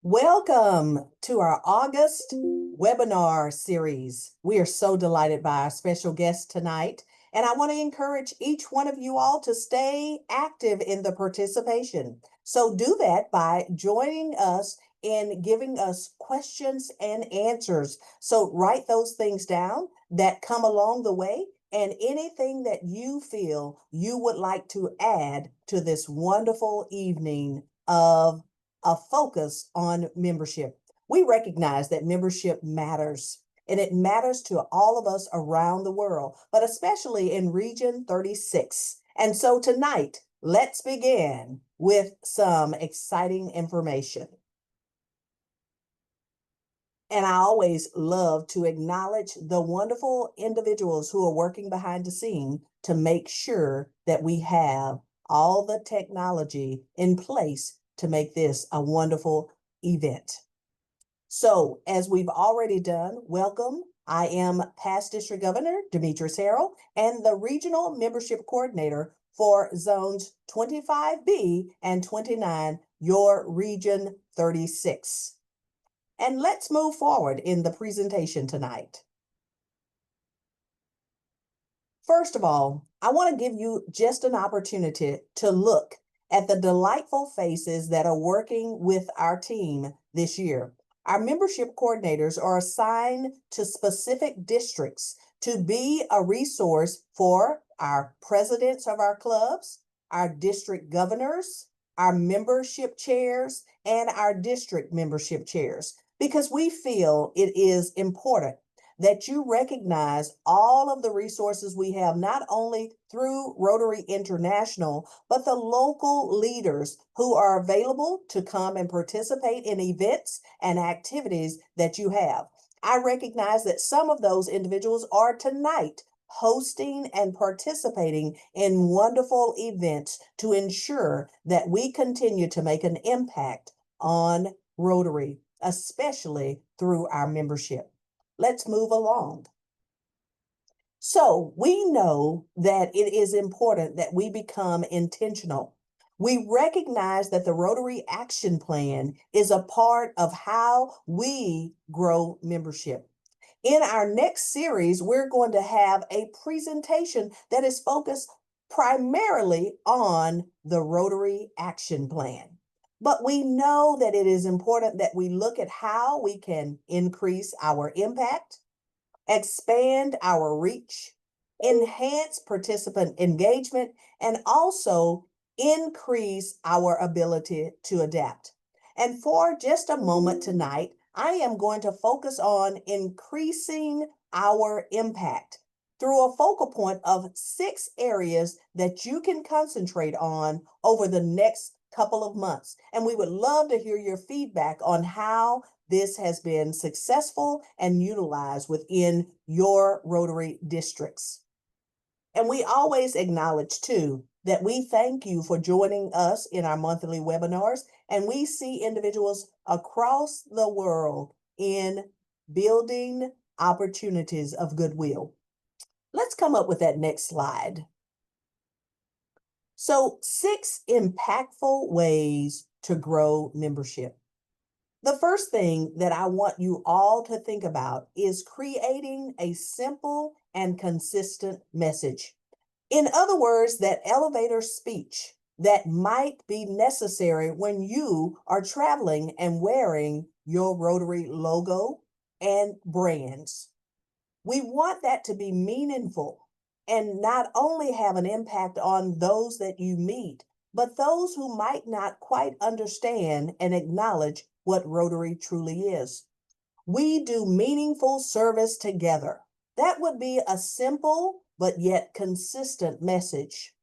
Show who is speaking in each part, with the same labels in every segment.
Speaker 1: Welcome to our August webinar series. We are so delighted by our special guest tonight, and I want to encourage each one of you all to stay active in the participation. So do that by joining us in giving us questions and answers. So write those things down that come along the way and anything that you feel you would like to add to this wonderful evening of a focus on membership. We recognize that membership matters, and it matters to all of us around the world, but especially in Region 36. And so tonight, let's begin with some exciting information. And I always love to acknowledge the wonderful individuals who are working behind the scene to make sure that we have all the technology in place to make this a wonderful event. So, as we've already done, welcome. I am past District Governor Demetrius Harrell and the Regional Membership Coordinator for Zones 25B and 29, your Region 36. And let's move forward in the presentation tonight. First of all, I want to give you just an opportunity to look at the delightful faces that are working with our team this year. Our membership coordinators are assigned to specific districts to be a resource for our presidents of our clubs, our district governors, our membership chairs, and our district membership chairs, because we feel it is important that you recognize all of the resources we have, not only through Rotary International, but the local leaders who are available to come and participate in events and activities that you have. I recognize that some of those individuals are tonight hosting and participating in wonderful events to ensure that we continue to make an impact on Rotary, especially through our membership. Let's move along. So we know that it is important that we become intentional. We recognize that the Rotary Action Plan is a part of how we grow membership. In our next series, we're going to have a presentation that is focused primarily on the Rotary Action Plan. But we know that it is important that we look at how we can increase our impact, expand our reach, enhance participant engagement, and also increase our ability to adapt. And for just a moment tonight, I am going to focus on increasing our impact through a focal point of 6 areas that you can concentrate on over the next couple of months. And we would love to hear your feedback on how this has been successful and utilized within your Rotary districts. And we always acknowledge too that we thank you for joining us in our monthly webinars, and we see individuals across the world in building opportunities of goodwill. Let's come up with that next slide. So 6 impactful ways to grow membership. The first thing that I want you all to think about is creating a simple and consistent message. In other words, that elevator speech that might be necessary when you are traveling and wearing your Rotary logo and brands. We want that to be meaningful and not only have an impact on those that you meet, but those who might not quite understand and acknowledge what Rotary truly is. We do meaningful service together. That would be a simple but yet consistent message.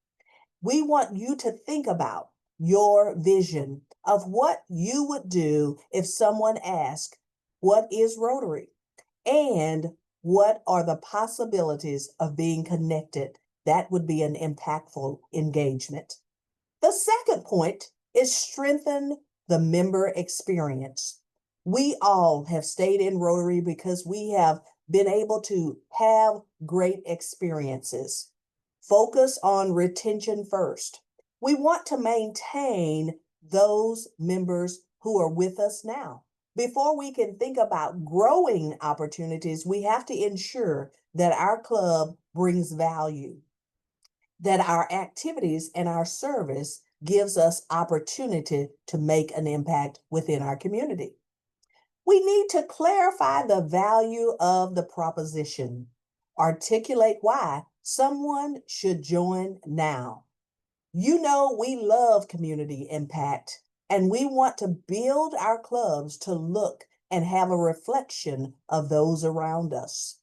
Speaker 1: We want you to think about your vision of what you would do if someone asked, "What is Rotary?" And what are the possibilities of being connected? That would be an impactful engagement. The second point is strengthen the member experience. We all have stayed in Rotary because we have been able to have great experiences. Focus on retention first. We want to maintain those members who are with us now. Before we can think about growing opportunities, we have to ensure that our club brings value, that our activities and our service gives us opportunity to make an impact within our community. We need to clarify the value of the proposition, articulate why someone should join now. You know, we love community impact, and we want to build our clubs to look and have a reflection of those around us.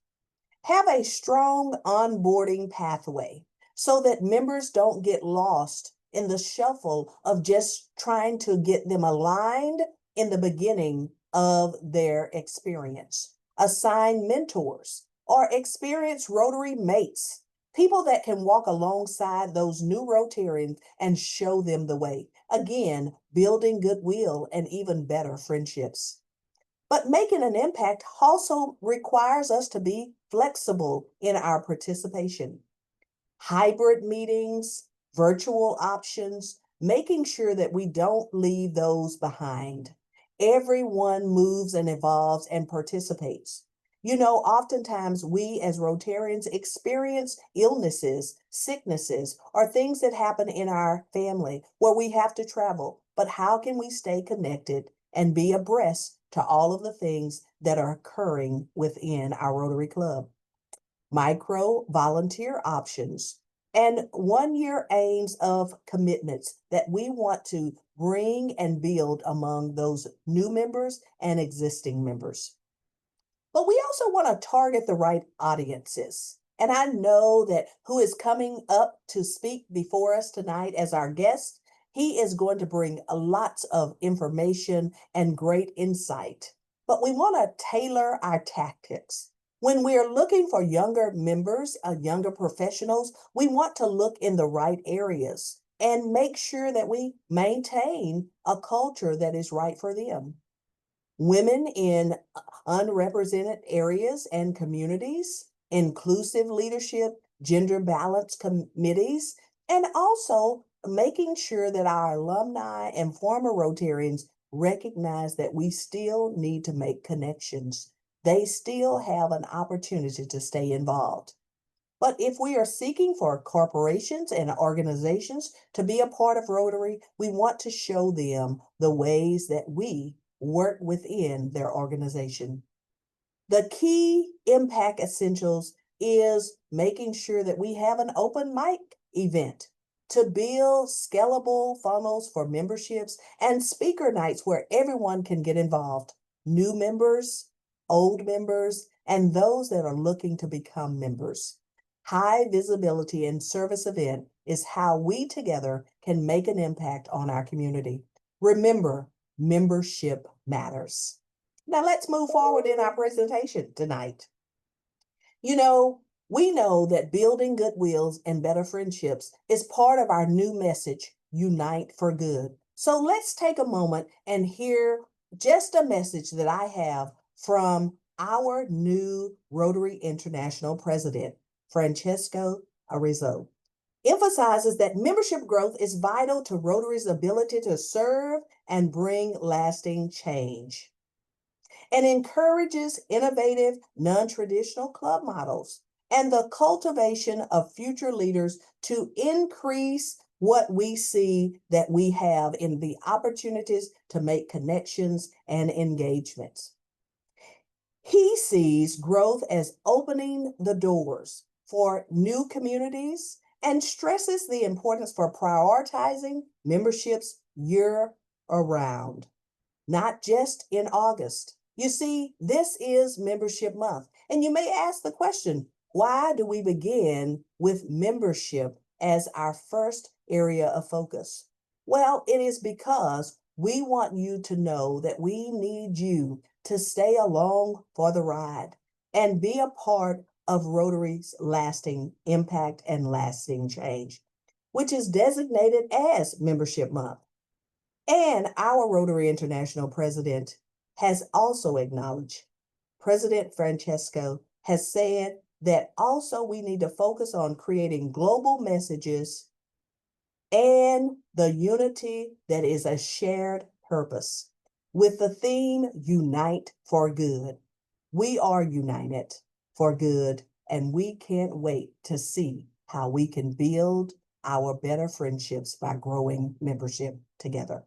Speaker 1: Have a strong onboarding pathway so that members don't get lost in the shuffle of just trying to get them aligned in the beginning of their experience. Assign mentors or experienced Rotary mates, people that can walk alongside those new Rotarians and show them the way. Again, building goodwill and even better friendships. But making an impact also requires us to be flexible in our participation. Hybrid meetings, virtual options, making sure that we don't leave those behind. Everyone moves and evolves and participates. You know, oftentimes we as Rotarians experience illnesses, sicknesses, or things that happen in our family where we have to travel. But how can we stay connected and be abreast to all of the things that are occurring within our Rotary Club? Micro volunteer options, and 1 year aims of commitments that we want to bring and build among those new members and existing members. But we also want to target the right audiences. And I know that who is coming up to speak before us tonight as our guest, he is going to bring lots of information and great insight. But we want to tailor our tactics. When we are looking for younger members, younger professionals, we want to look in the right areas and make sure that we maintain a culture that is right for them. Women in unrepresented areas and communities, inclusive leadership, gender balance committees, and also making sure that our alumni and former Rotarians recognize that we still need to make connections. They still have an opportunity to stay involved. But if we are seeking for corporations and organizations to be a part of Rotary, we want to show them the ways that we work within their organization. The key impact essentials is making sure that we have an open mic event to build scalable funnels for memberships and speaker nights where everyone can get involved. New members, old members, and those that are looking to become members. High visibility and service event is how we together can make an impact on our community. Remember, membership matters. Now let's move forward in our presentation tonight. You know, we know that building goodwills and better friendships is part of our new message, Unite for Good. So let's take a moment and hear just a message that I have from our new Rotary International president, Francesco Arezzo. Emphasizes that membership growth is vital to Rotary's ability to serve and bring lasting change, and encourages innovative, non-traditional club models and the cultivation of future leaders to increase what we see that we have in the opportunities to make connections and engagements. He sees growth as opening the doors for new communities and stresses the importance for prioritizing memberships year around, not just in August. You see, this is membership month. And you may ask the question, why do we begin with membership as our first area of focus? Well, it is because we want you to know that we need you to stay along for the ride and be a part of Rotary's lasting impact and lasting change, which is designated as Membership Month. And our Rotary International president has also acknowledged, President Francesco has said that also we need to focus on creating global messages and the unity that is a shared purpose. with the theme Unite for Good. We are united for good, and we can't wait to see how we can build our better friendships by growing membership together.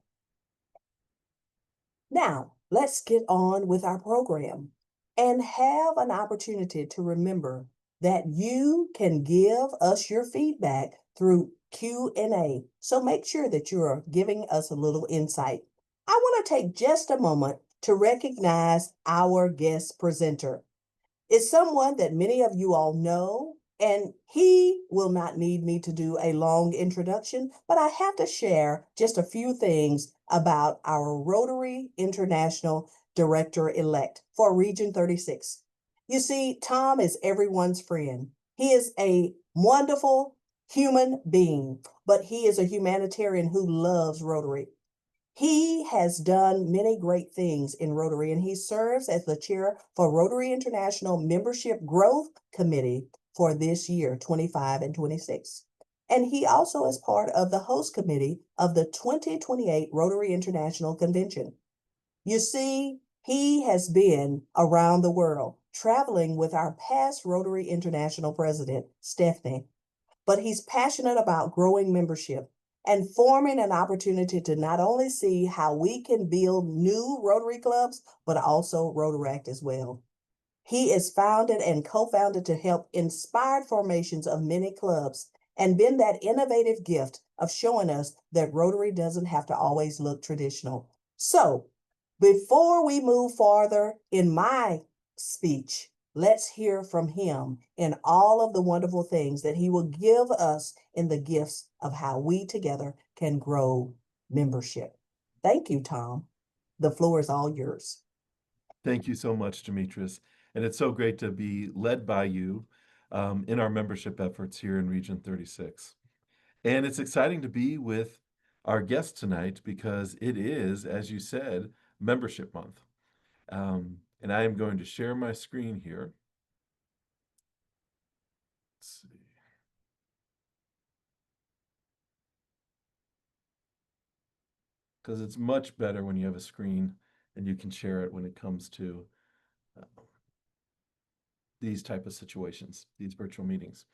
Speaker 1: Now, let's get on with our program and have an opportunity to remember that you can give us your feedback through Q&A. So make sure that you are giving us a little insight. I want to take just a moment to recognize our guest presenter. It's someone that many of you all know, and he will not need me to do a long introduction, but I have to share just a few things about our Rotary International Director-elect for Region 36. You see, Tom is everyone's friend. He is a wonderful human being, but he is a humanitarian who loves Rotary. He has done many great things in Rotary, and he serves as the chair for Rotary International Membership Growth Committee for this year, 25 and 26. And he also is part of the host committee of the 2028 Rotary International Convention. You see, he has been around the world, traveling with our past Rotary International president, Stephanie, but he's passionate about growing membership and forming an opportunity to not only see how we can build new Rotary clubs, but also Rotaract as well. He is founded and co-founded to help inspire formations of many clubs and been that innovative gift of showing us that Rotary doesn't have to always look traditional. So before we move farther in my speech, let's hear from him in all of the wonderful things that he will give us in the gifts of how we together can grow membership. Thank you, Tom. The floor is all yours.
Speaker 2: Thank you so much, Demetrius. And it's so great to be led by you in our membership efforts here in Region 36. And it's exciting to be with our guest tonight because it is, as you said, Membership Month. And I am going to share my screen here. Let's see. Because it's much better when you have a screen and you can share it when it comes to uh, these type of situations, these virtual meetings.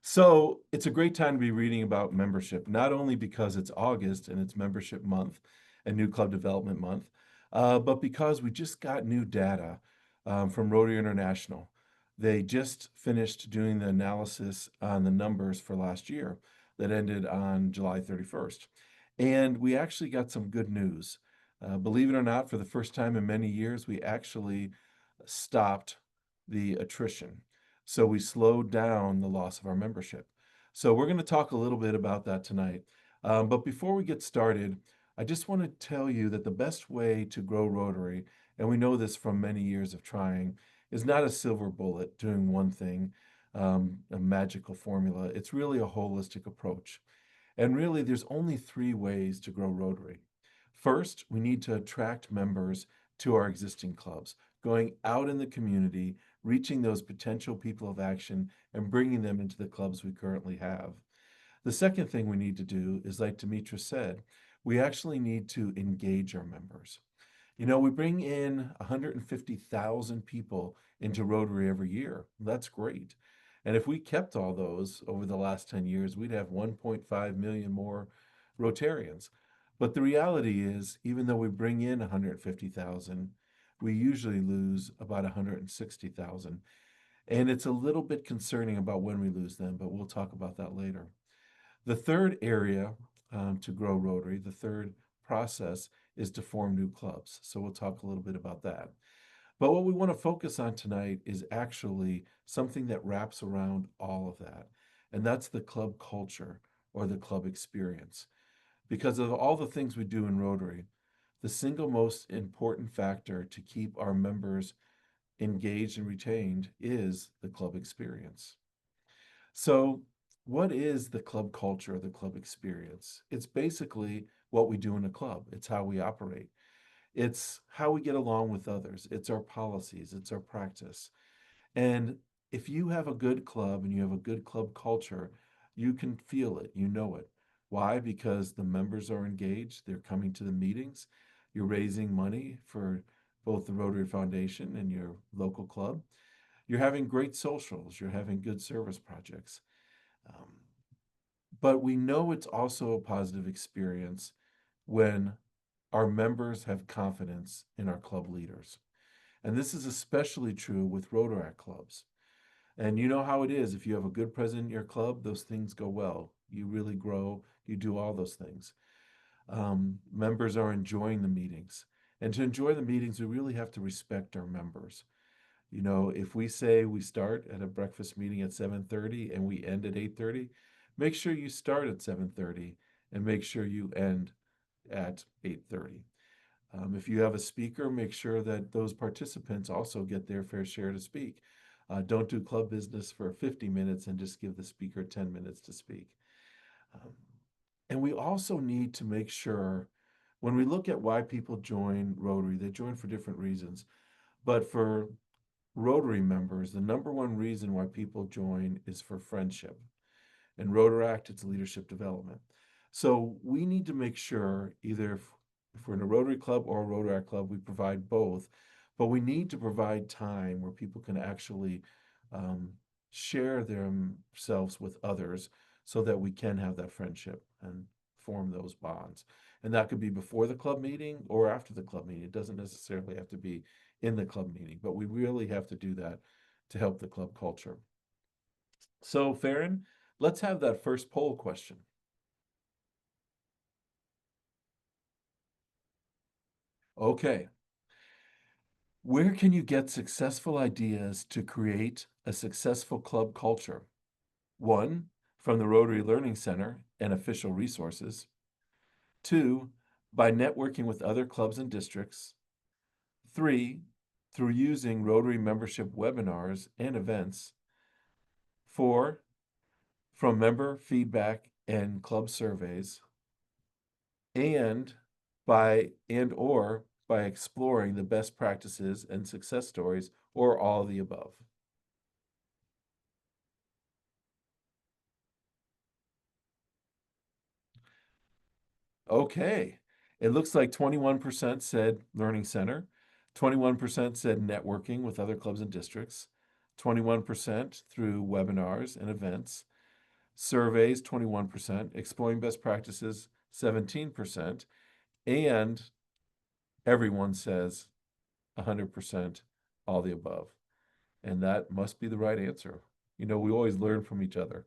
Speaker 2: So it's a great time to be reading about membership, not only because it's August and it's membership month and new club development month, but because we just got new data from Rotary International. They just finished doing the analysis on the numbers for last year that ended on July 31st. And we actually got some good news. Believe it or not, for the first time in many years, we actually stopped the attrition. So we slowed down the loss of our membership. So we're going to talk a little bit about that tonight. But before we get started, I just want to tell you that the best way to grow Rotary, and we know this from many years of trying, is not a silver bullet doing one thing, a magical formula. It's really a holistic approach. And really, there's only three ways to grow Rotary. First, we need to attract members to our existing clubs, going out in the community, reaching those potential people of action, and bringing them into the clubs we currently have. The second thing we need to do is, like Demetra said, we actually need to engage our members. You know, we bring in 150,000 people into Rotary every year. That's great. And if we kept all those over the last 10 years, we'd have 1.5 million more Rotarians. But the reality is, even though we bring in 150,000, we usually lose about 160,000. And it's a little bit concerning about when we lose them, but we'll talk about that later. The third area to grow Rotary, the third process is to form new clubs. So we'll talk a little bit about that. But what we want to focus on tonight is actually something that wraps around all of that, and that's the club culture or the club experience. Because of all the things we do in Rotary, the single most important factor to keep our members engaged and retained is the club experience. So, what is the club culture, the club experience? It's basically what we do in a club, it's how we operate, it's how we get along with others, it's our policies, it's our practice. And if you have a good club and you have a good club culture, you can feel it, you know it. Why? Because the members are engaged, they're coming to the meetings. You're raising money for both the Rotary Foundation and your local club. You're having great socials. You're having good service projects. Um, but we know it's also a positive experience when our members have confidence in our club leaders. And this is especially true with Rotaract clubs. And you know how it is. If you have a good president in your club, those things go well. You really grow. You do all those things. Members are enjoying the meetings. And to enjoy the meetings, we really have to respect our members. You know, if we say we start at a breakfast meeting at 7:30 and we end at 8:30, make sure you start at 7:30 and make sure you end at 8:30. If you have a speaker, make sure that those participants also get their fair share to speak. Don't do club business for 50 minutes and just give the speaker 10 minutes to speak. Um, and we also need to make sure when we look at why people join Rotary, they join for different reasons. But for Rotary members, the number one reason why people join is for friendship. In Rotaract, it's leadership development. So we need to make sure either if we're in a Rotary Club or a Rotaract Club, we provide both, but we need to provide time where people can actually um, share themselves with others so that we can have that friendship and form those bonds. And that could be before the club meeting or after the club meeting. It doesn't necessarily have to be in the club meeting, but we really have to do that to help the club culture. So, Farron, let's have that first poll question. Okay. Where can you get successful ideas to create a successful club culture? One, from the Rotary Learning Center and official resources. Two, by networking with other clubs and districts. Three, through using Rotary membership webinars and events. Four, from member feedback and club surveys. And or by exploring the best practices and success stories, or all of the above. Okay, it looks like 21% said Learning Center, 21% said networking with other clubs and districts, 21% through webinars and events, surveys 21%, exploring best practices 17%, and everyone says 100% all the above. And that must be the right answer. You know, we always learn from each other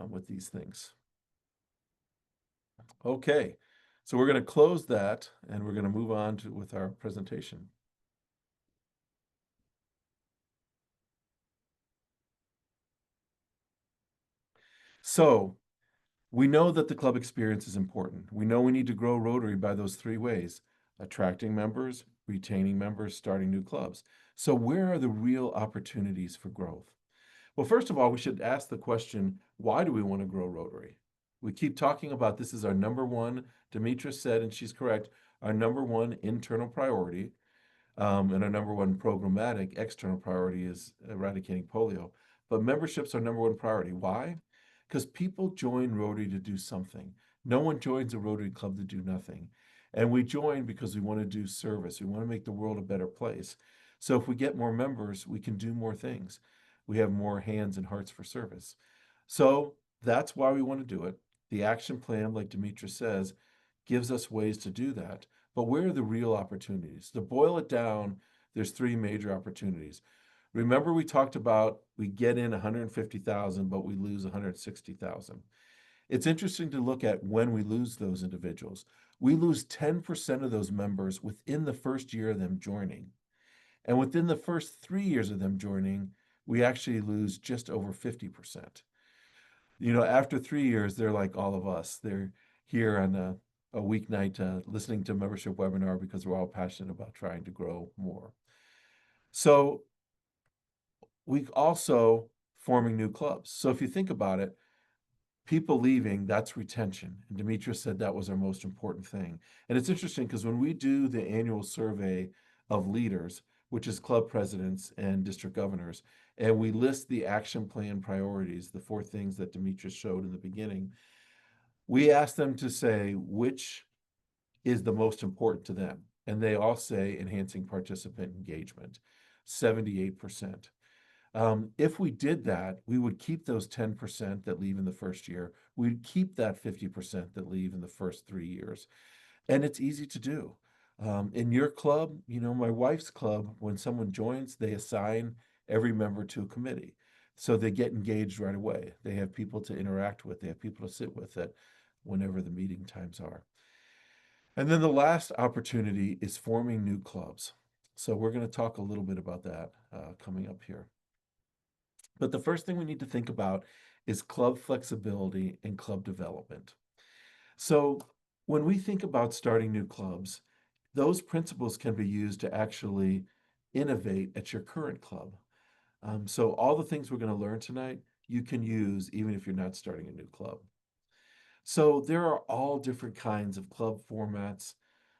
Speaker 2: with these things. Okay, so we're going to close that and we're going to move on with our presentation. So we know that the club experience is important. We know we need to grow Rotary by those three ways: attracting members, retaining members, starting new clubs. So where are the real opportunities for growth? Well, first of all, we should ask the question, why do we want to grow Rotary? We keep talking about this is our number one, Demetra said, and she's correct, our number one internal priority, and our number one programmatic external priority is eradicating polio. But membership's our number one priority. Why? Because people join Rotary to do something. No one joins a Rotary Club to do nothing. And we join because we want to do service. We want to make the world a better place. So if we get more members, we can do more things. We have more hands and hearts for service. So that's why we want to do it. The action plan, like Demetra says, gives us ways to do that. But where are the real opportunities? To boil it down, there's three major opportunities. Remember, we talked about we get in 150,000, but we lose 160,000. It's interesting to look at when we lose those individuals. We lose 10% of those members within the first year of them joining. And within the first 3 years of them joining, we actually lose just over 50%. You know, after 3 years, they're like all of us. They're here on a weeknight listening to a membership webinar because we're all passionate about trying to grow more. So we also forming new clubs. So if you think about it, people leaving, that's retention. And Demetra said that was our most important thing. And it's interesting because when we do the annual survey of leaders, which is club presidents and district governors, and we list the action plan priorities, the four things that Demetra showed in the beginning, we ask them to say which is the most important to them. And they all say enhancing participant engagement, 78%. If we did that, we would keep those 10% that leave in the first year. We'd keep that 50% that leave in the first 3 years. And it's easy to do. In your club, my wife's club, when someone joins, they assign every member to a committee. So they get engaged right away. They have people to interact with, they have people to sit with it whenever the meeting times are. And then the last opportunity is forming new clubs. So we're going to talk a little bit about that coming up here. But the first thing we need to think about is club flexibility and club development. So when we think about starting new clubs, those principles can be used to actually innovate at your current club. So all the things we're going to learn tonight, you can use even if you're not starting a new club. So there are all different kinds of club formats,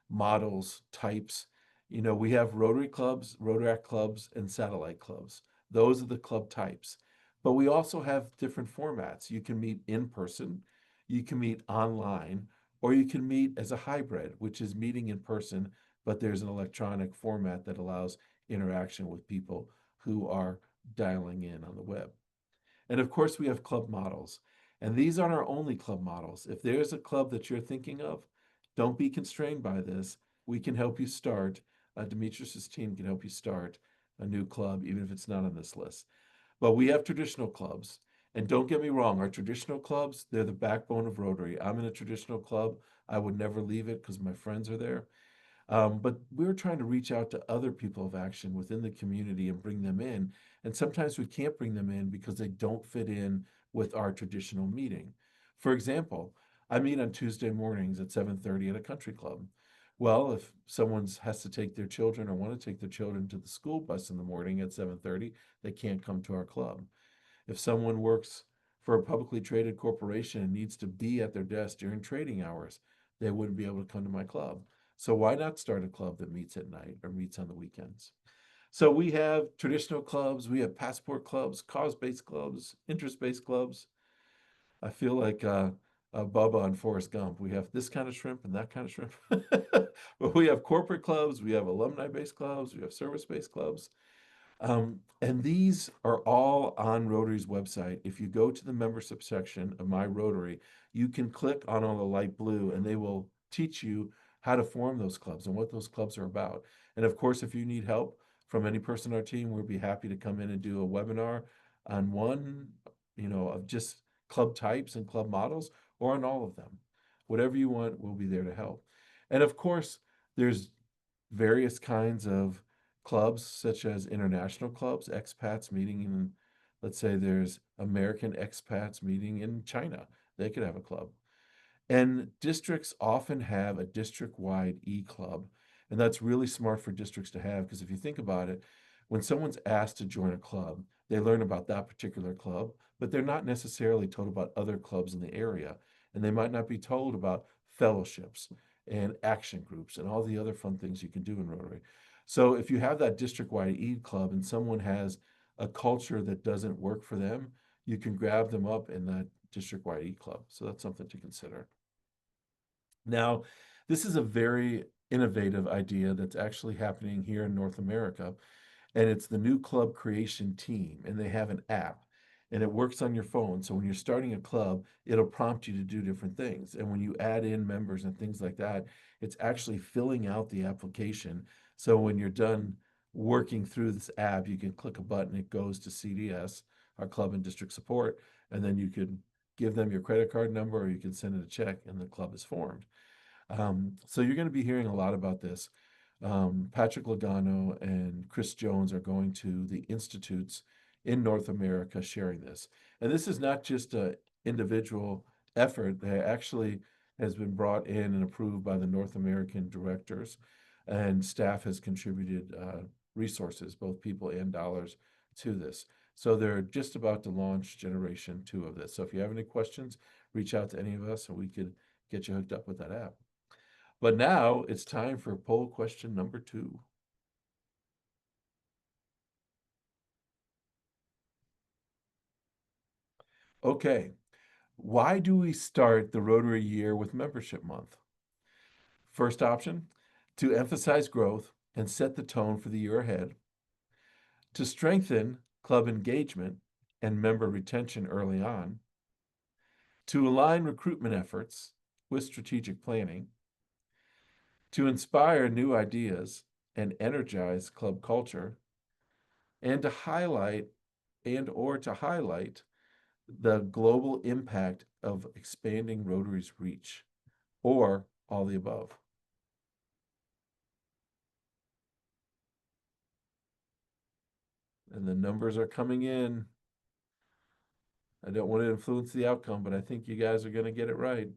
Speaker 2: models, types. We have Rotary clubs, Rotaract clubs, and satellite clubs. Those are the club types. But we also have different formats. You can meet in person, you can meet online, or you can meet as a hybrid, which is meeting in person, but there's an electronic format that allows interaction with people who are dialing in on the web. And of course, we have club models. And these aren't our only club models. If there's a club that you're thinking of, don't be constrained by this. We can help you start. Demetrius's team can help you start a new club, even if it's not on this list. But we have traditional clubs. And don't get me wrong, our traditional clubs, they're the backbone of Rotary. I'm in a traditional club. I would never leave it because my friends are there. But we're trying to reach out to other people of action within the community and bring them in. And sometimes we can't bring them in because they don't fit in with our traditional meeting. For example, I meet on Tuesday mornings at 7:30 at a country club. Well, if someone has to take their children or want to take their children to the school bus in the morning at 7:30, they can't come to our club. If someone works for a publicly traded corporation and needs to be at their desk during trading hours, they wouldn't be able to come to my club. So why not start a club that meets at night or meets on the weekends? So we have traditional clubs, we have passport clubs, cause-based clubs, interest-based clubs. I feel like Bubba on Forrest Gump. We have this kind of shrimp and that kind of shrimp. But we have corporate clubs, we have alumni-based clubs, we have service-based clubs. And these are all on Rotary's website. If you go to the membership section of My Rotary, you can click on all the light blue and they will teach you how to form those clubs and what those clubs are about. And of course, if you need help from any person on our team, we'll be happy to come in and do a webinar on one, of just club types and club models or on all of them. Whatever you want, we'll be there to help. And of course, there's various kinds of clubs, such as international clubs, expats meeting in, let's say there's American expats meeting in China. They could have a club. And districts often have a district-wide e-club. And that's really smart for districts to have because if you think about it, when someone's asked to join a club, they learn about that particular club, but they're not necessarily told about other clubs in the area. And they might not be told about fellowships and action groups and all the other fun things you can do in Rotary. So if you have that district-wide e-club and someone has a culture that doesn't work for them, you can grab them up in that district-wide e-club. So that's something to consider. Now, this is a very innovative idea that's actually happening here in North America, and it's the new club creation team, and they have an app, and it works on your phone. So when you're starting a club, it'll prompt you to do different things. And when you add in members and things like that, it's actually filling out the application. So when you're done working through this app, you can click a button, it goes to CDS, our club and district support, and then you can give them your credit card number or you can send it a check and the club is formed. So you're going to be hearing a lot about this. Patrick Logano and Chris Jones are going to the institutes in North America sharing this. And this is not just an individual effort. They actually has been brought in and approved by the North American directors, and staff has contributed resources, both people and dollars, to this. So they're just about to launch Generation 2 of this. So if you have any questions, reach out to any of us and we could get you hooked up with that app. But now it's time for poll question number 2. Okay, why do we start the Rotary year with Membership Month? First option, to emphasize growth and set the tone for the year ahead, to strengthen club engagement and member retention early on, to align recruitment efforts with strategic planning, to inspire new ideas and energize club culture, and to highlight the global impact of expanding Rotary's reach, or all the above. And the numbers are coming in. I don't want to influence the outcome, but I think you guys are going to get it right.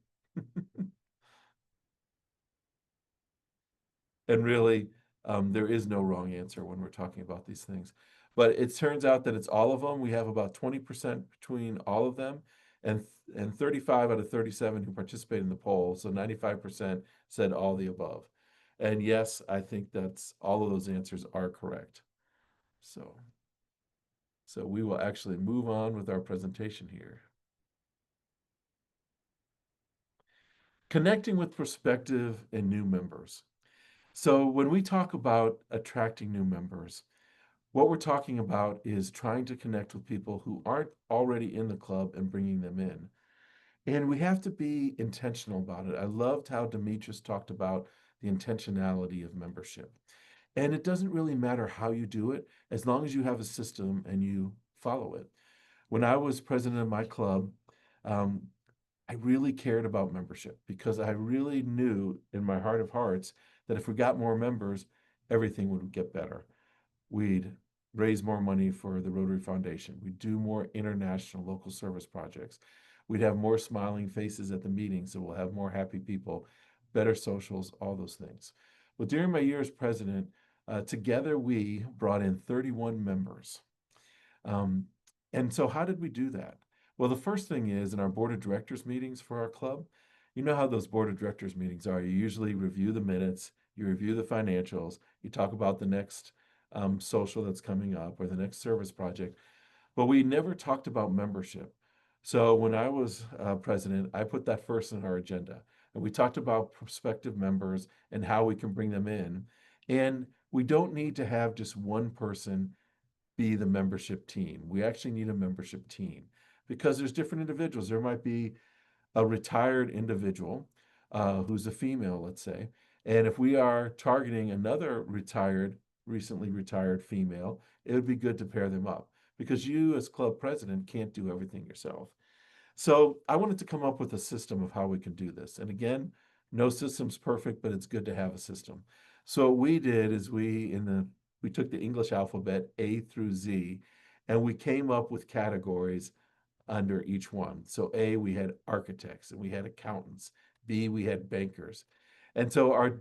Speaker 2: And really, there is no wrong answer when we're talking about these things. But it turns out that it's all of them. We have about 20% between all of them, and 35 out of 37 who participated in the poll. So 95% said all the above. And yes, I think that's all of those answers are correct. So we will actually move on with our presentation here. Connecting with prospective and new members. So when we talk about attracting new members, what we're talking about is trying to connect with people who aren't already in the club and bringing them in. And we have to be intentional about it. I loved how Demetrius talked about the intentionality of membership. And it doesn't really matter how you do it, as long as you have a system and you follow it. When I was president of my club, um, I really cared about membership because I really knew in my heart of hearts that if we got more members, everything would get better. We'd raise more money for the Rotary Foundation. We'd do more international local service projects. We'd have more smiling faces at the meetings, so we'll have more happy people, better socials, all those things. Well, during my year as president, together we brought in 31 members. And so how did we do that? Well, the first thing is in our board of directors meetings for our club, you know how those board of directors meetings are. You usually review the minutes, you review the financials, you talk about the next social that's coming up or the next service project, but we never talked about membership. So when I was president, I put that first on our agenda. And we talked about prospective members and how we can bring them in. And we don't need to have just one person be the membership team. We actually need a membership team because there's different individuals. There might be a retired individual who's a female, let's say. And if we are targeting another recently retired female, it would be good to pair them up because you as club president can't do everything yourself. So I wanted to come up with a system of how we can do this. And again, no system's perfect, but it's good to have a system. So what we did is we took the English alphabet A through Z, and we came up with categories under each one. So A, we had architects and we had accountants. B, we had bankers. And so our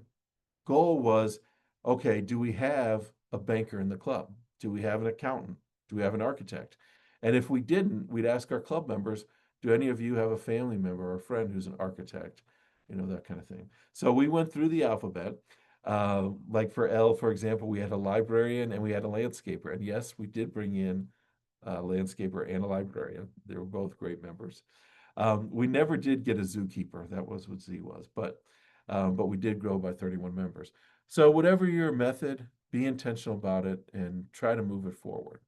Speaker 2: goal was, okay, do we have a banker in the club? Do we have an accountant? Do we have an architect? And if we didn't, we'd ask our club members, do any of you have a family member or a friend who's an architect? You know, that kind of thing. So we went through the alphabet. Like for L, for example, we had a librarian and we had a landscaper. And yes, we did bring in a landscaper and a librarian. They were both great members. We never did get a zookeeper. That was what Z was, but we did grow by 31 members. So whatever your method, be intentional about it and try to move it forward.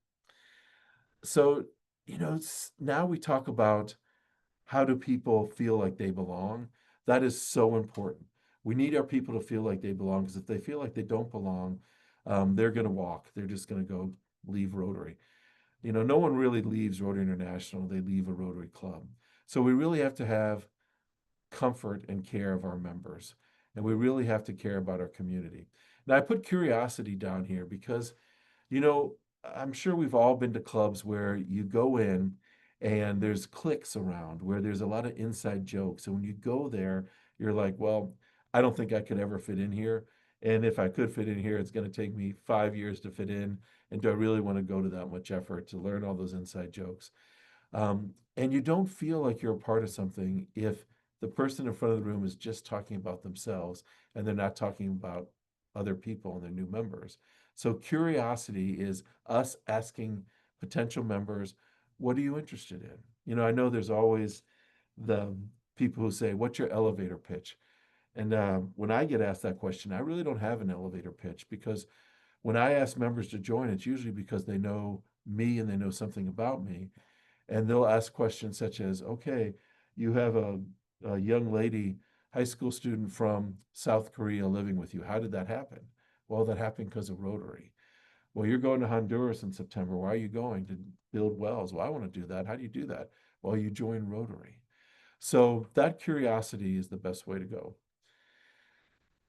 Speaker 2: So, you know, now we talk about how do people feel like they belong? That is so important. We need our people to feel like they belong because if they feel like they don't belong, they're going to walk. They're just going to go leave Rotary. You know, no one really leaves Rotary International. They leave a Rotary Club. So we really have to have comfort and care of our members. And we really have to care about our community. Now, I put curiosity down here because, you know, I'm sure we've all been to clubs where you go in and there's cliques around, where there's a lot of inside jokes. And when you go there, you're like, well, I don't think I could ever fit in here. And if I could fit in here, it's going to take me 5 years to fit in. And do I really want to go to that much effort to learn all those inside jokes? And you don't feel like you're a part of something if the person in front of the room is just talking about themselves and they're not talking about other people and their new members. So curiosity is us asking potential members, what are you interested in? You know, I know there's always the people who say, what's your elevator pitch? And when I get asked that question, I really don't have an elevator pitch, because when I ask members to join, it's usually because they know me and they know something about me. And they'll ask questions such as, okay, you have a young lady, high school student from South Korea living with you. How did that happen? Well, that happened because of Rotary. Well, you're going to Honduras in September. Why are you going? To build wells. Well, I want to do that. How do you do that? Well, you join Rotary. So that curiosity is the best way to go.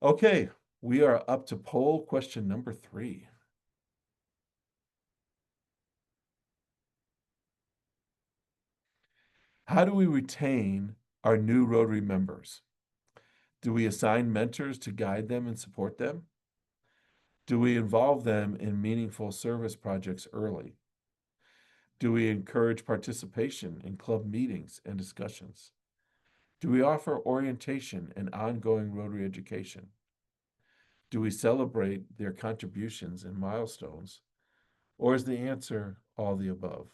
Speaker 2: Okay, we are up to poll question number 3. How do we retain our new Rotary members? Do we assign mentors to guide them and support them? Do we involve them in meaningful service projects early? Do we encourage participation in club meetings and discussions? Do we offer orientation and ongoing Rotary education? Do we celebrate their contributions and milestones? Or is the answer all the above?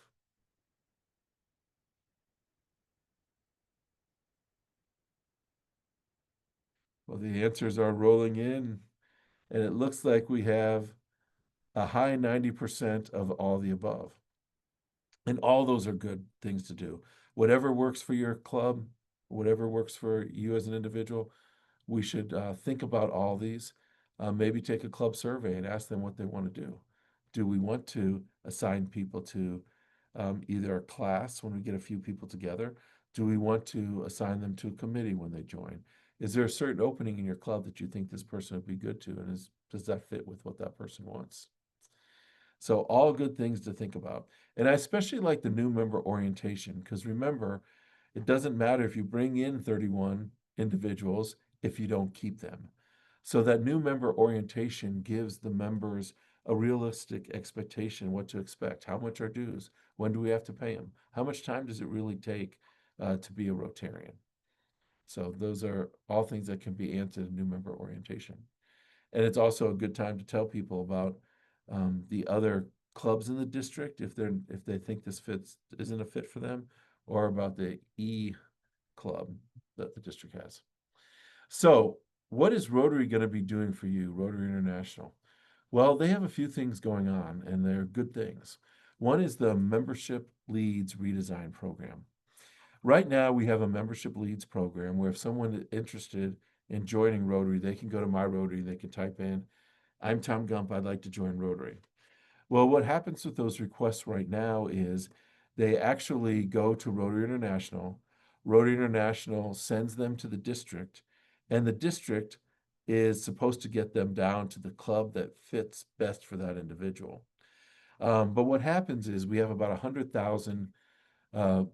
Speaker 2: Well, the answers are rolling in, and it looks like we have a high 90% of all the above. And all those are good things to do. Whatever works for your club, whatever works for you as an individual, we should think about all these. Maybe take a club survey and ask them what they want to do. Do we want to assign people to either a class when we get a few people together? Do we want to assign them to a committee when they join? Is there a certain opening in your club that you think this person would be good to? And does that fit with what that person wants? So all good things to think about. And I especially like the new member orientation, because remember, it doesn't matter if you bring in 31 individuals if you don't keep them. So that new member orientation gives the members a realistic expectation what to expect. How much are dues? When do we have to pay them? How much time does it really take to be a Rotarian? So those are all things that can be answered in new member orientation. And it's also a good time to tell people about the other clubs in the district if they think this isn't a fit for them, or about the E club that the district has. So, what is Rotary going to be doing for you, Rotary International? Well, they have a few things going on, and they're good things. One is the Membership Leads Redesign Program. Right now, we have a Membership Leads program where if someone is interested in joining Rotary, they can go to My Rotary, they can type in, I'm Tom Gump, I'd like to join Rotary. Well, what happens with those requests right now is they actually go to Rotary International. Rotary International sends them to the district, and the district is supposed to get them down to the club that fits best for that individual. But what happens is we have about 100,000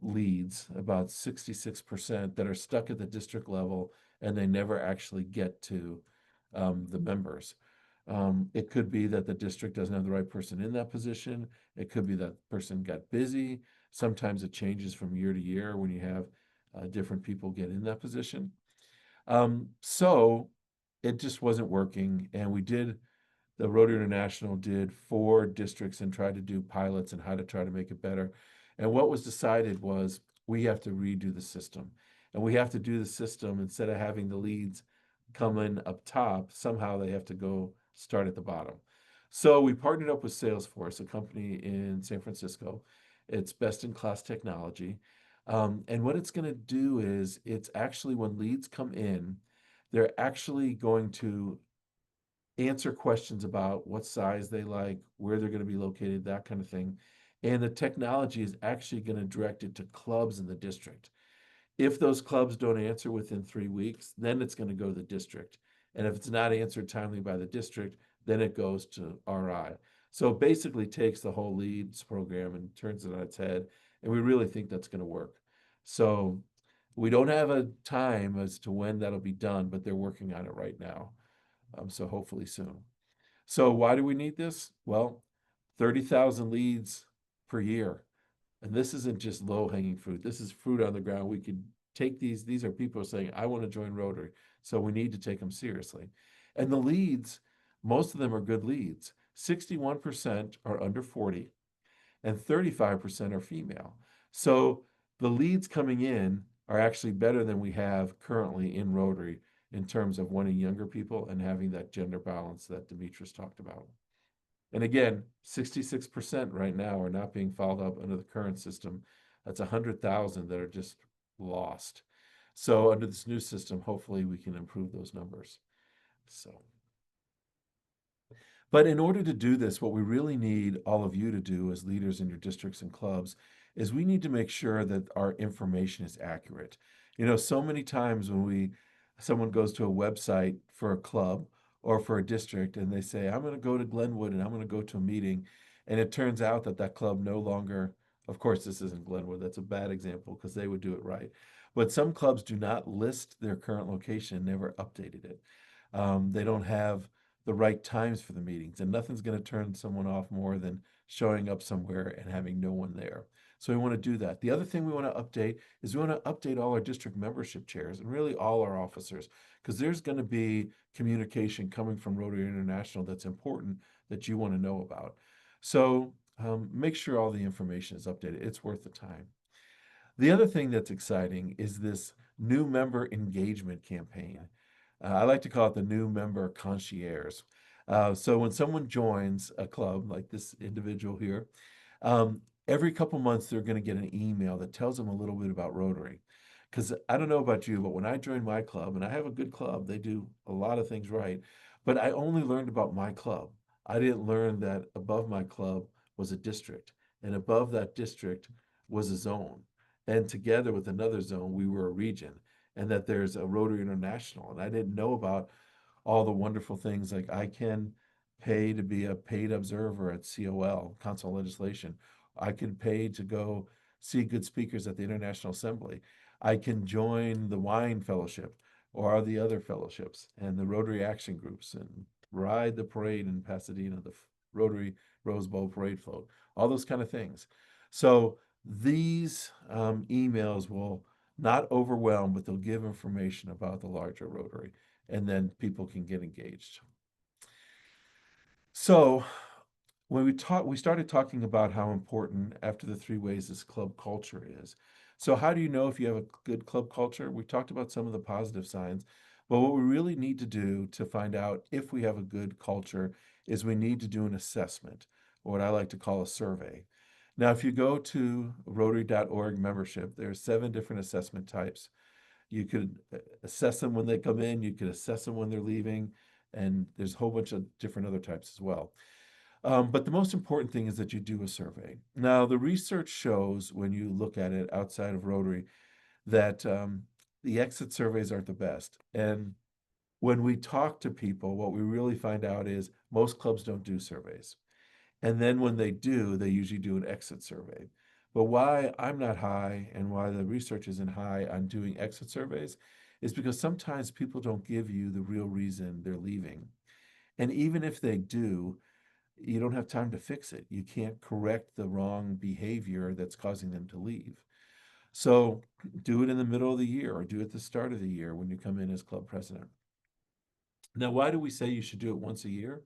Speaker 2: leads, about 66%, that are stuck at the district level and they never actually get to the members. It could be that the district doesn't have the right person in that position. It could be that person got busy. Sometimes it changes from year to year when you have different people get in that position. So it just wasn't working. And the Rotary International did 4 districts and tried to do pilots and how to try to make it better. And what was decided was we have to redo the system. And we have to do the system instead of having the leads come in up top, somehow they have to go start at the bottom. So we partnered up with Salesforce, a company in San Francisco. It's best in class technology. And what it's going to do is it's actually when leads come in, they're actually going to answer questions about what size they like, where they're going to be located, that kind of thing. And the technology is actually going to direct it to clubs in the district. If those clubs don't answer within 3 weeks, then it's going to go to the district. And if it's not answered timely by the district, then it goes to RI. So it basically takes the whole leads program and turns it on its head. And we really think that's going to work. So we don't have a time as to when that'll be done, but they're working on it right now. So hopefully soon. So why do we need this? Well, 30,000 leads per year. And this isn't just low hanging fruit. This is fruit on the ground. We could take these are people saying, I want to join Rotary. So we need to take them seriously. And the leads, most of them are good leads. 61% are under 40 and 35% are female. So the leads coming in are actually better than we have currently in Rotary in terms of wanting younger people and having that gender balance that Demetrius talked about. And again, 66% right now are not being followed up under the current system. That's 100,000 that are just lost. So under this new system, hopefully we can improve those numbers. So, but in order to do this, what we really need all of you to do as leaders in your districts and clubs is we need to make sure that our information is accurate. You know, so many times when someone goes to a website for a club or for a district and they say, I'm going to go to Glenwood and I'm going to go to a meeting. And it turns out that that club no longer, of course, this isn't Glenwood. That's a bad example because they would do it right. But some clubs do not list their current location, never updated it. They don't have the right times for the meetings, and nothing's going to turn someone off more than showing up somewhere and having no one there. So we want to do that. The other thing we want to update is we want to update all our district membership chairs and really all our officers, because there's going to be communication coming from Rotary International that's important that you want to know about. So make sure all the information is updated. It's worth the time. The other thing that's exciting is this new member engagement campaign. I like to call it the new member concierge. So when someone joins a club like this individual here, every couple months they're going to get an email that tells them a little bit about Rotary. Because I don't know about you, but when I joined my club, and I have a good club, they do a lot of things right, but I only learned about my club. I didn't learn that above my club was a district, and above that district was a zone. And together with another zone, we were a region, and that there's a Rotary International. And I didn't know about all the wonderful things like I can pay to be a paid observer at COL, Council on Legislation. I can pay to go see good speakers at the International Assembly. I can join the Wine Fellowship or the other fellowships and the Rotary Action Groups and ride the parade in Pasadena, the Rotary Rose Bowl Parade Float, all those kind of things. So these emails will not overwhelm, but they'll give information about the larger Rotary, and then people can get engaged. So when we started talking about how important after the 3 ways this club culture is. So how do you know if you have a good club culture? We talked about some of the positive signs, but what we really need to do to find out if we have a good culture is we need to do an assessment, or what I like to call a survey. Now, if you go to Rotary.org membership, there are 7 different assessment types. You could assess them when they come in, you could assess them when they're leaving, and there's a whole bunch of different other types as well. But the most important thing is that you do a survey. Now, the research shows when you look at it outside of Rotary that the exit surveys aren't the best. And when we talk to people, what we really find out is most clubs don't do surveys. And then when they do, they usually do an exit survey. But why I'm not high and why the research isn't high on doing exit surveys is because sometimes people don't give you the real reason they're leaving. And even if they do, you don't have time to fix it. You can't correct the wrong behavior that's causing them to leave. So do it in the middle of the year or do it at the start of the year when you come in as club president. Now, why do we say you should do it once a year?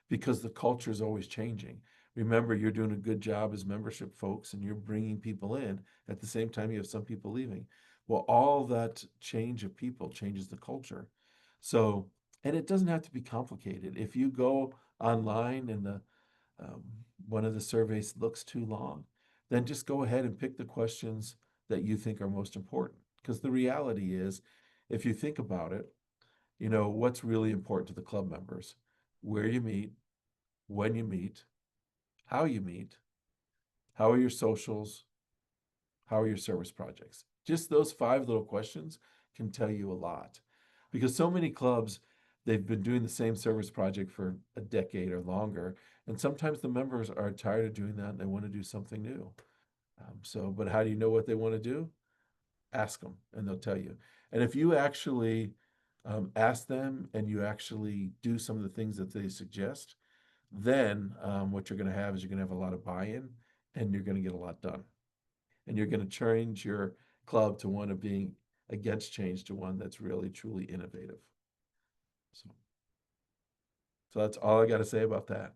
Speaker 2: Because the culture is always changing. Remember, you're doing a good job as membership folks and you're bringing people in. At the same time, you have some people leaving. Well, all that change of people changes the culture. So, and it doesn't have to be complicated. If you go online and um, one of the surveys looks too long, then just go ahead and pick the questions that you think are most important. Because the reality is, if you think about it, you know, what's really important to the club members? Where you meet, when you meet, how you meet, how are your socials, how are your service projects? Just those 5 little questions can tell you a lot. Because so many clubs, they've been doing the same service project for a decade or longer. And sometimes the members are tired of doing that and they want to do something new. But how do you know what they want to do? Ask them and they'll tell you. And if you actually ask them and you actually do some of the things that they suggest, then what you're going to have is you're going to have a lot of buy-in and you're going to get a lot done. And you're going to change your club to one of being against change to one that's really, truly innovative. So that's all I got to say about that.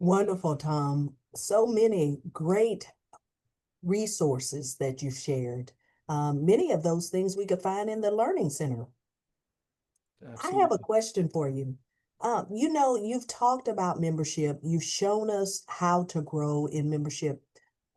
Speaker 1: Wonderful, Tom. So many great resources that you've shared. Many of those things we could find in the Learning Center. I have a
Speaker 2: Absolutely.
Speaker 1: question for you. You've talked about membership. You've shown us how to grow in membership.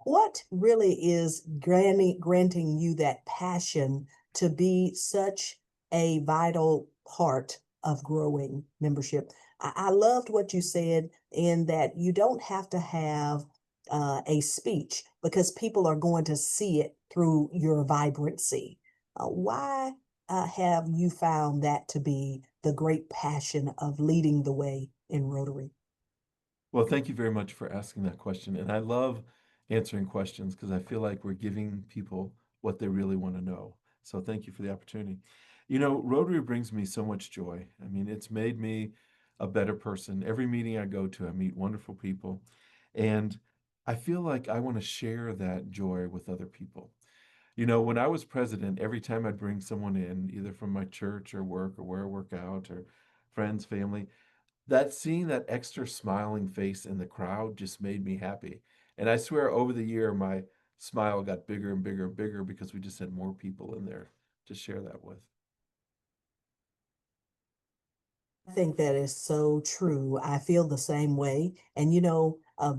Speaker 1: What really is granting you that passion to be such a vital part of growing membership? I loved what you said in that you don't have to have a speech because people are going to see it through your vibrancy. Why have you found that to be the great passion of leading the way in Rotary?
Speaker 2: Well, thank you very much for asking that question. And I love answering questions because I feel like we're giving people what they really want to know. So thank you for the opportunity. You know, Rotary brings me so much joy. I mean, it's made me a better person. Every meeting I go to, I meet wonderful people. And I feel like I want to share that joy with other people. You know, when I was president, every time I'd bring someone in, either from my church or work or where I work out or friends, family, that seeing that extra smiling face in the crowd just made me happy. And I swear over the year, my smile got bigger and bigger and bigger because we just had more people in there to share that with.
Speaker 1: I think that is so true. I feel the same way. And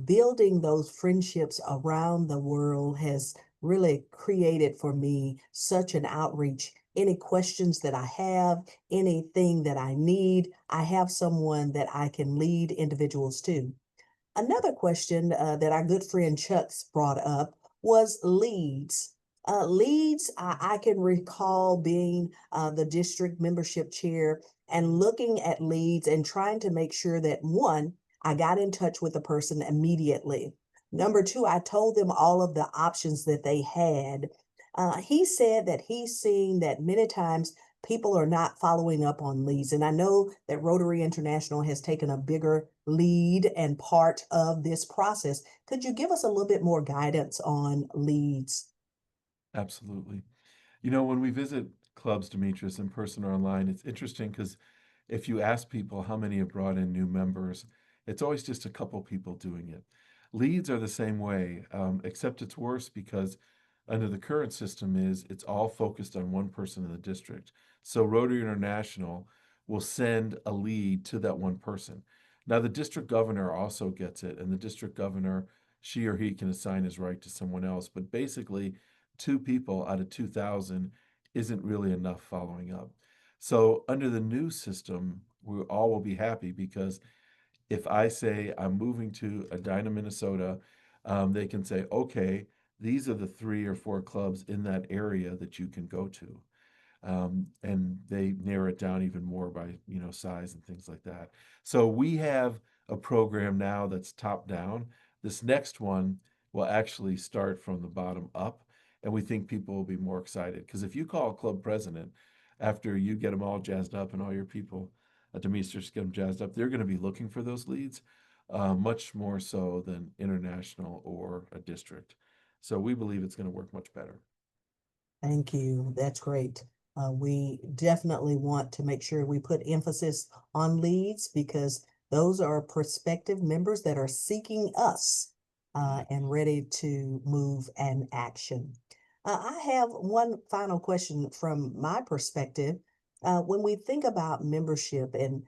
Speaker 1: building those friendships around the world has really created for me such an outreach. Any questions that I have, anything that I need, I have someone that I can lead individuals to. Another question that our good friend Chuck's brought up was leads. Leads, I can recall being the district membership chair and looking at leads and trying to make sure that one, I got in touch with the person immediately. Number two, I told them all of the options that they had. He said that he's seen that many times people are not following up on leads. And I know that Rotary International has taken a bigger lead and part of this process. Could you give us a little bit more guidance on leads?
Speaker 2: Absolutely. You know, when we visit clubs, Demetrius, in person or online, it's interesting because if you ask people how many have brought in new members, it's always just a couple people doing it. Leads are the same way, except it's worse because under the current system is it's all focused on one person in the district. So Rotary International will send a lead to that one person. Now the district governor also gets it, and the district governor, she or he can assign his right to someone else. But basically, two people out of 2,000 isn't really enough following up. So under the new system, we all will be happy because if I say I'm moving to Edina, Minnesota, they can say, okay, these are the 3 or 4 clubs in that area that you can go to. And they narrow it down even more by, size and things like that. So we have a program now that's top down. This next one will actually start from the bottom up, and we think people will be more excited. Because if you call a club president after you get them all jazzed up and all your people at Demetrius get them jazzed up, they're going to be looking for those leads, much more so than international or a district. So we believe it's going to work much better.
Speaker 1: Thank you. That's great. We definitely want to make sure we put emphasis on leads because those are prospective members that are seeking us and ready to move and action. I have one final question from my perspective. When we think about membership, and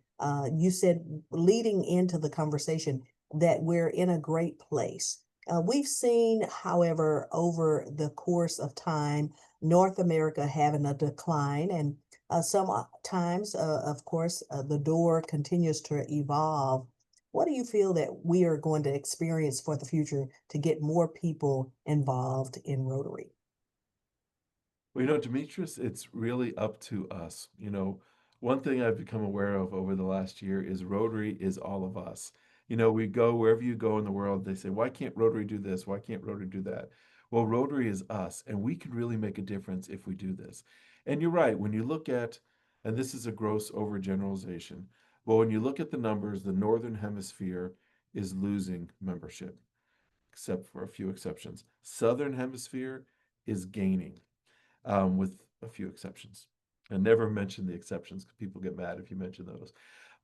Speaker 1: you said leading into the conversation that we're in a great place. We've seen, however, over the course of time, North America having a decline, and sometimes, of course, the door continues to evolve. What do you feel that we are going to experience for the future to get more people involved in Rotary?
Speaker 2: Well, Demetrius, it's really up to us. One thing I've become aware of over the last year is Rotary is all of us. We go wherever you go in the world, they say, why can't Rotary do this? Why can't Rotary do that? Well, Rotary is us, and we can really make a difference if we do this. And you're right, when you look at, and this is a gross overgeneralization, but when you look at the numbers, the Northern Hemisphere is losing membership, except for a few exceptions. Southern Hemisphere is gaining with a few exceptions. And never mention the exceptions because people get mad if you mention those.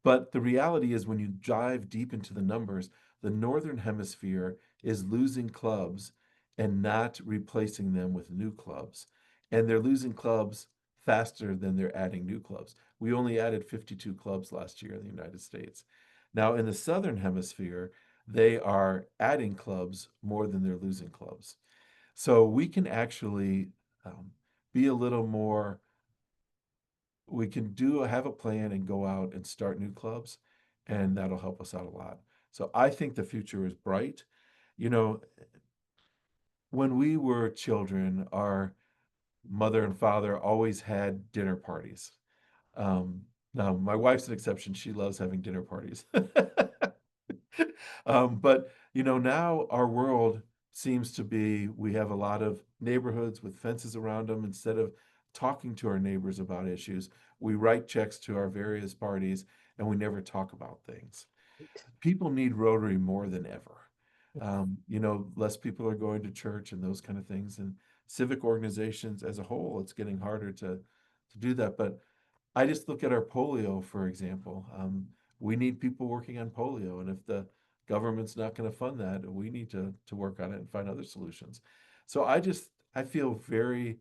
Speaker 2: But the reality is, when you dive deep into the numbers, the Northern Hemisphere is losing clubs and not replacing them with new clubs. And they're losing clubs faster than they're adding new clubs. We only added 52 clubs last year in the United States. Now, in the Southern Hemisphere, they are adding clubs more than they're losing clubs. So we can actually be a little more, we can have a plan and go out and start new clubs, and that'll help us out a lot. So I think the future is bright. You know, when we were children, our mother and father always had dinner parties. Um, Now, my wife's an exception. She loves having dinner parties. But now our world seems to be, we have a lot of neighborhoods with fences around them. Instead of talking to our neighbors about issues, we write checks to our various parties and we never talk about things. People need Rotary more than ever. Less people are going to church and those kind of things. And civic organizations as a whole, it's getting harder to do that. But I just look at our polio, for example. We need people working on polio, and if the government's not going to fund that, we need to work on it and find other solutions. So I feel very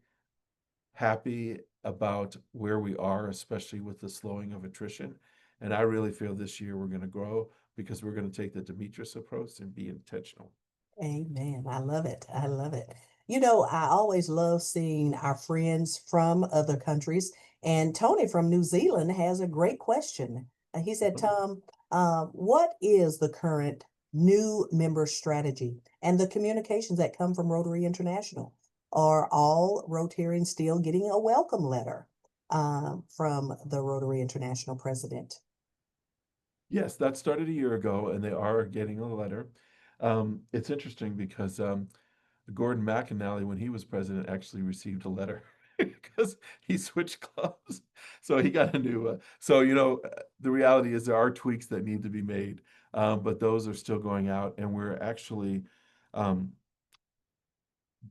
Speaker 2: happy about where we are, especially with the slowing of attrition. And I really feel this year we're going to grow because we're going to take the Demetrius approach and be intentional.
Speaker 1: Amen. I love it. I love it. I always love seeing our friends from other countries. And Tony from New Zealand has a great question. He said, Tom, what is the current new member strategy and the communications that come from Rotary International? Are all Rotarians still getting a welcome letter from the Rotary International president?
Speaker 2: Yes, that started a year ago, and they are getting a letter. It's interesting because Gordon McInally, when he was president, actually received a letter because he switched clubs. So he got a new. The reality is there are tweaks that need to be made, but those are still going out, and we're actually um,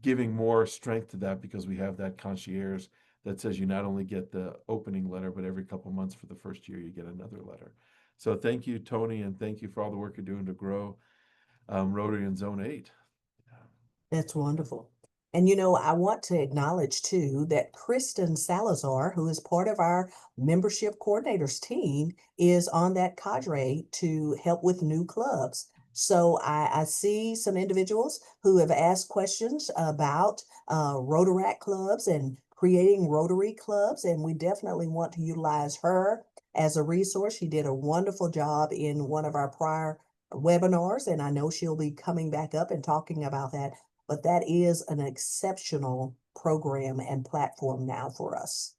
Speaker 2: giving more strength to that because we have that concierge that says you not only get the opening letter, but every couple months for the first year you get another letter. So thank you, Tony, and thank you for all the work you're doing to grow Rotary in Zone 8.
Speaker 1: That's wonderful. And I want to acknowledge too that Kristen Salazar, who is part of our membership coordinators team, is on that cadre to help with new clubs. So I see some individuals who have asked questions about Rotaract clubs and creating Rotary clubs, and we definitely want to utilize her as a resource. She did a wonderful job in one of our prior webinars, and I know she'll be coming back up and talking about that, but that is an exceptional program and platform now for us.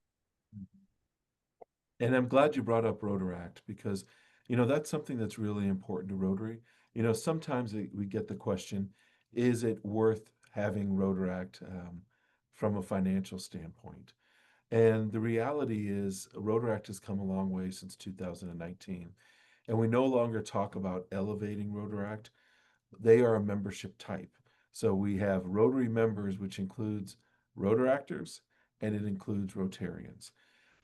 Speaker 2: And I'm glad you brought up Rotaract because, that's something that's really important to Rotary. Sometimes we get the question, is it worth having Rotaract from a financial standpoint? And the reality is, Rotaract has come a long way since 2019. And we no longer talk about elevating Rotaract. They are a membership type. So we have Rotary members, which includes Rotaractors and it includes Rotarians.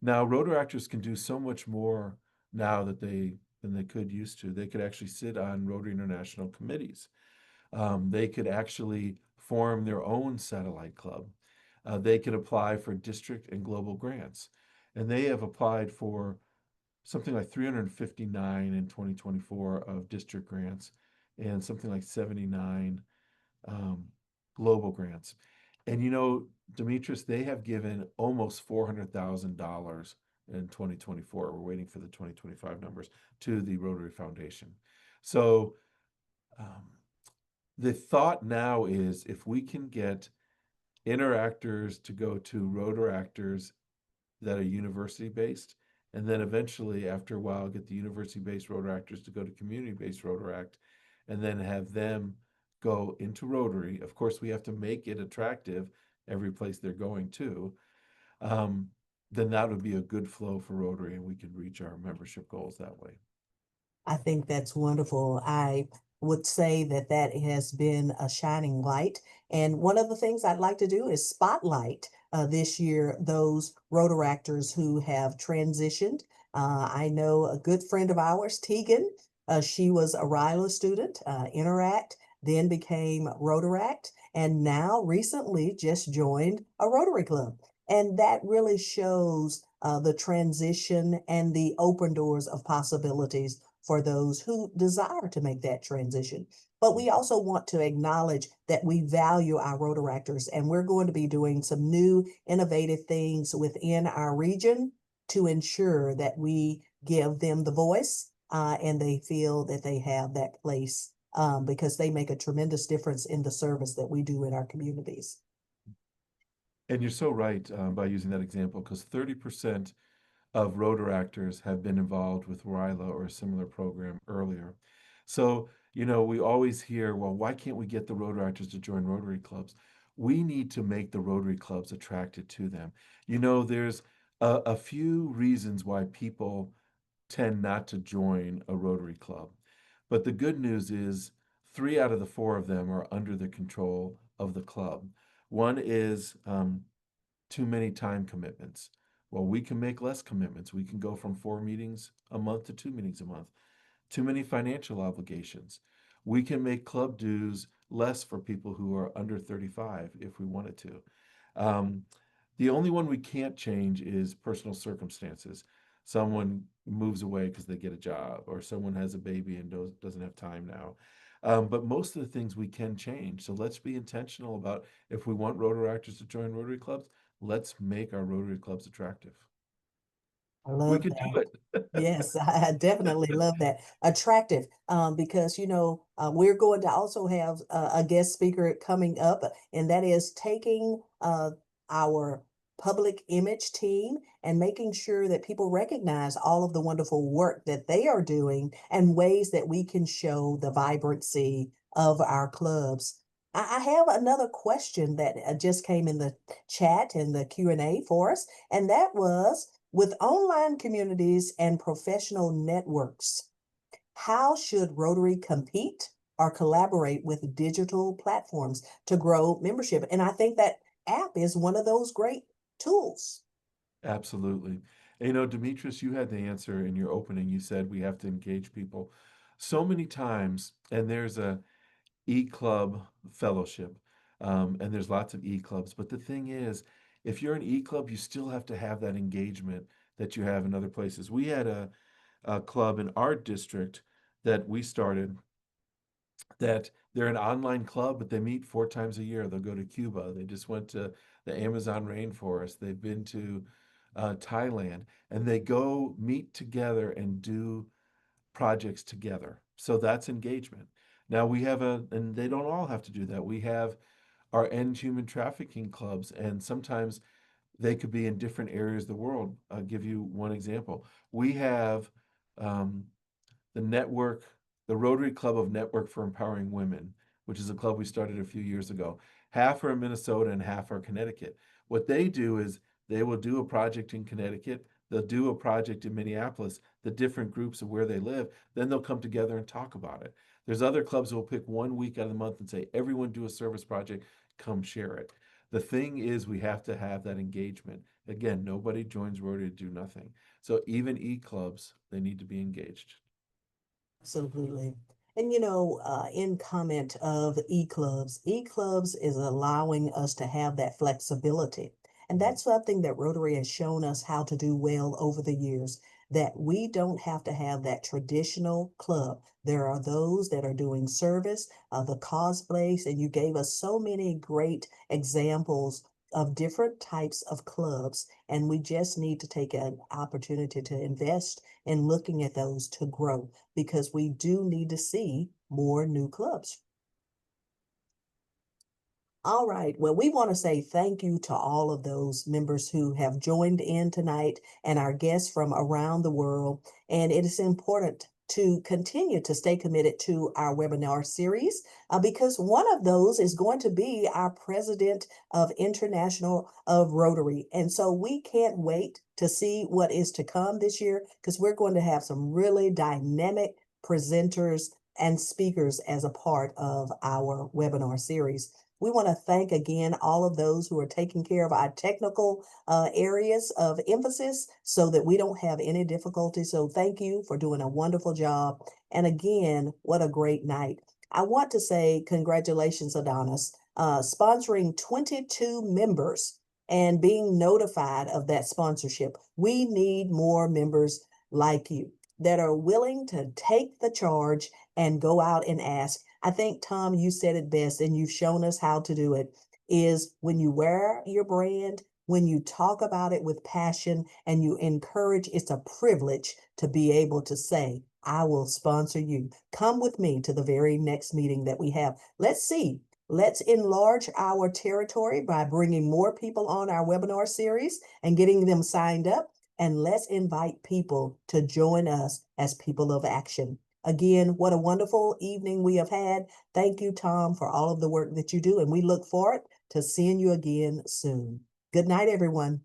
Speaker 2: Now, Rotaractors can do so much more now than they could used to. They could actually sit on Rotary International committees. They could actually form their own satellite club. They could apply for district and global grants. And they have applied for something like 359 in 2024 of district grants and something like 79 um, global grants. And Demetrius, they have given almost $400,000 in 2024. We're waiting for the 2025 numbers to the Rotary Foundation. So the thought now is if we can get interactors to go to Rotaractors that are university based, and then eventually, after a while, get the university based Rotaractors to go to community based Rotaract, and then have them go into Rotary. Of course, we have to make it attractive every place they're going to. Then that would be a good flow for Rotary, and we could reach our membership goals that way.
Speaker 1: I think that's wonderful. I would say that that has been a shining light. And one of the things I'd like to do is spotlight this year those Rotaractors who have transitioned. I know a good friend of ours, Tegan. She was a RILA student, Interact, then became Rotaract, and now recently just joined a Rotary Club. And that really shows the transition and the open doors of possibilities for those who desire to make that transition. But we also want to acknowledge that we value our Rotaractors, and we're going to be doing some new innovative things within our region to ensure that we give them the voice and they feel that they have that place because they make a tremendous difference in the service that we do in our communities.
Speaker 2: And you're so right by using that example, because 30% of Rotaractors have been involved with RILA or a similar program earlier. So, we always hear, well, why can't we get the Rotaractors to join Rotary clubs? We need to make the Rotary clubs attracted to them. There's a few reasons why people tend not to join a Rotary club. But the good news is 3 out of the 4 of them are under the control of the club. One is too many time commitments. Well, we can make less commitments. We can go from 4 meetings a month to 2 meetings a month. Too many financial obligations. We can make club dues less for people who are under 35 if we wanted to. Um, the only one we can't change is personal circumstances. Someone moves away because they get a job, or someone has a baby and doesn't have time now. But most of the things we can change. So let's be intentional about, if we want Rotaractors to join Rotary clubs, let's make our Rotary clubs attractive.
Speaker 1: I
Speaker 2: We
Speaker 1: love
Speaker 2: could
Speaker 1: that.
Speaker 2: do it.
Speaker 1: Yes, I definitely love that. Attractive, because we're going to also have a guest speaker coming up, and that is taking our public image team and making sure that people recognize all of the wonderful work that they are doing and ways that we can show the vibrancy of our clubs. I have another question that just came in the chat in the Q&A for us, and that was, with online communities and professional networks, how should Rotary compete or collaborate with digital platforms to grow membership? And I think that app is one of those great tools.
Speaker 2: Absolutely. Demetrius, you had the answer in your opening. You said we have to engage people so many times, and there's a e-club fellowship, and there's lots of e-clubs. But the thing is, if you're an e-club, you still have to have that engagement that you have in other places. We had a club in our district that we started, that they're an online club, but they meet 4 times a year. They'll go to Cuba. They just went to the Amazon rainforest. They've been to Thailand, and they go meet together and do projects together. So that's engagement. Now and they don't all have to do that. We have our end human trafficking clubs, and sometimes they could be in different areas of the world. I'll give you one example. We have um, the network, the Rotary Club of Network for Empowering Women, which is a club we started a few years ago. Half are in Minnesota and half are Connecticut. What they do is they will do a project in Connecticut, they'll do a project in Minneapolis, the different groups of where they live, then they'll come together and talk about it. There's other clubs who will pick 1 week out of the month and say, everyone do a service project, come share it. The thing is, we have to have that engagement. Again, nobody joins Rotary to do nothing. So even e-clubs, they need to be engaged.
Speaker 1: Absolutely. And in comment of e-clubs is allowing us to have that flexibility. And
Speaker 2: Mhm.
Speaker 1: that's something that Rotary has shown us how to do well over the years, that we don't have to have that traditional club. There are those that are doing service, the cosplays, and you gave us so many great examples of different types of clubs. And we just need to take an opportunity to invest in looking at those to grow, because we do need to see more new clubs. All right. Well, we want to say thank you to all of those members who have joined in tonight and our guests from around the world. And it is important to continue to stay committed to our webinar series because one of those is going to be our president of International of Rotary. And so we can't wait to see what is to come this year, because we're going to have some really dynamic presenters and speakers as a part of our webinar series. We want to thank again all of those who are taking care of our technical areas of emphasis so that we don't have any difficulty. So thank you for doing a wonderful job. And again, what a great night. I want to say congratulations, Adonis, sponsoring 22 members and being notified of that sponsorship. We need more members like you that are willing to take the charge and go out and ask. I think, Tom, you said it best, and you've shown us how to do it, is when you wear your brand, when you talk about it with passion and you encourage, it's a privilege to be able to say, I will sponsor you. Come with me to the very next meeting that we have. Let's see. Let's enlarge our territory by bringing more people on our webinar series and getting them signed up. And let's invite people to join us as people of action. Again, what a wonderful evening we have had. Thank you, Tom, for all of the work that you do. And we look forward to seeing you again soon. Good night, everyone.